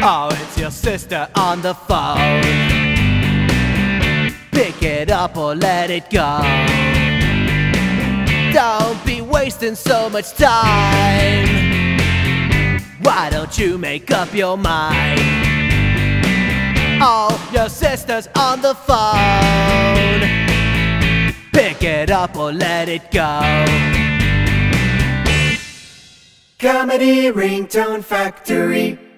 Oh, it's your sister on the phone. Pick it up or let it go. Don't be wasting so much time. Why don't you make up your mind? Oh, your sister's on the phone. Pick it up or let it go. Comedy Ringtone Factory.